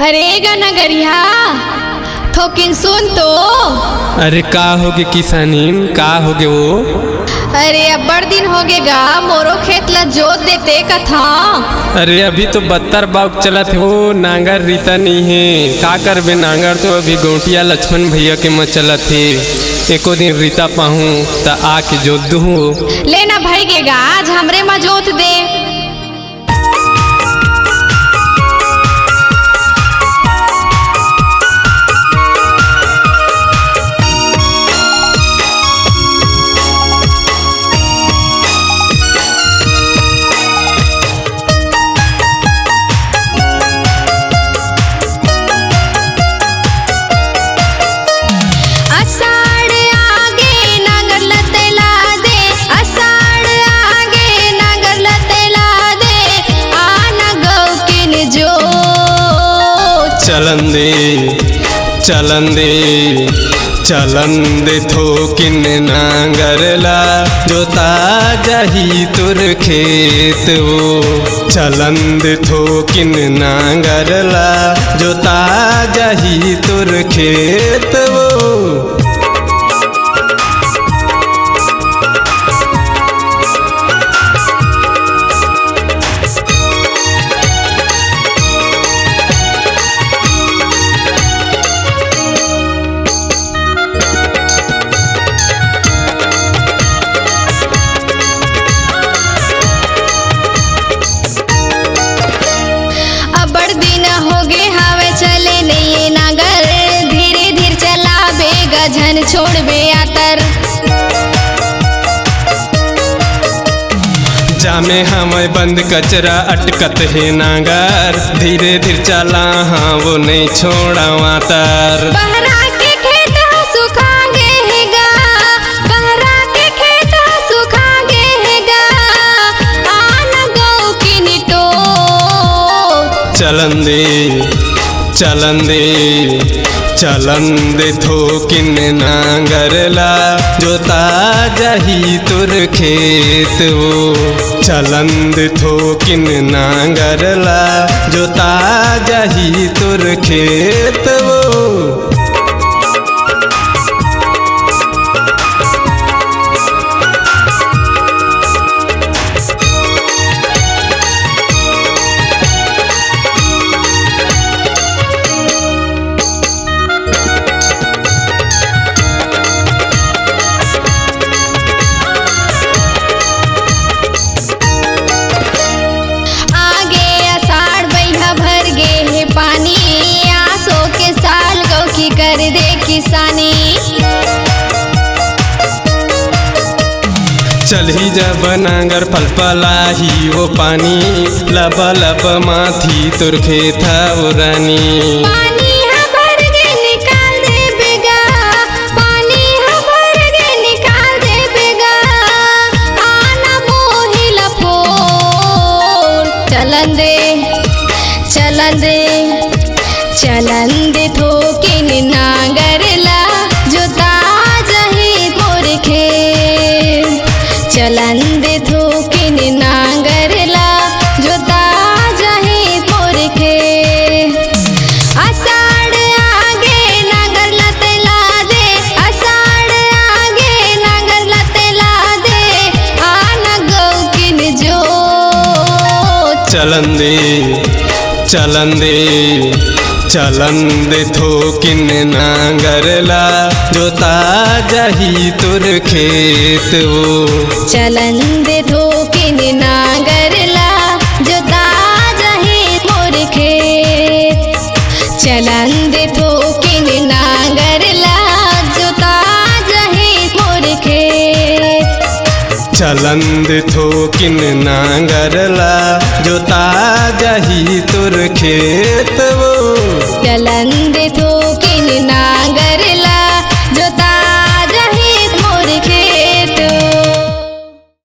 अरे गनगरिया थोकिन सुन तो। अरे का होगे किसानीन, का होगे वो? अरे अब्बड़ दिन हो गएगा मोरो खेत ला जोत देते कथा। अरे अभी तो 72 बाग चला थे वो, नांगर रीता नहीं है। का करबे, नांगर तो अभी गोटिया लक्ष्मण भैया के में चला थे। एको दिन रीता पाहूँ ता आके जोत दूँ। लेना भईगेगा आज हमरे में जोत दे। चलन दे थोकिन नांगरला जोता जाही तुर खेत वो। चलन दे थोकिन नांगरला जोता जाही तुर खेत वो। झन छोड़बे आतर जामे हमें बंद कचरा अटकत है नांगर। धीरे धीरे चला हाँ वो नहीं छोड़ा वातर। बहरा के खेत सुखागे हैगा, बहरा के खेत सुखागे हैगा। आना गौ की निटो चलन दे थोकिन नांगरला जोता जाही तुर खेत वो। चलन दे थोकिन नांगरला जोता जाही तुर खेत वो। कर दे किसानी चलही जब नांगर फल पलाही वो पानी। लब लब माथी तुर खेत वो रानी। पानी भर के निकाल दे बेगा, पानी भर के निकाल दे बेगा। आना मोही लफोर चलन दे थोकिन नांगरला जोता जाही मोर खेत। चलन दे थोकिन नांगरला जोता जाही मोर खेत। आषाढ़ आगे नांगर लतेला दे, आषाढ़ आगे नांगर लतेला दे। आना गौ किन जो चलन दे थोकिन नांगरला जोता जाही तुर खेत वो। चलन दे थोकिन नांगरला जोता जाही मोर खेत। चलन दे थोकिन नांगरला जोता जाही मोर खेत। चलन दे थोकिन नांगरला जोता जाही तुर खेत वो। चलन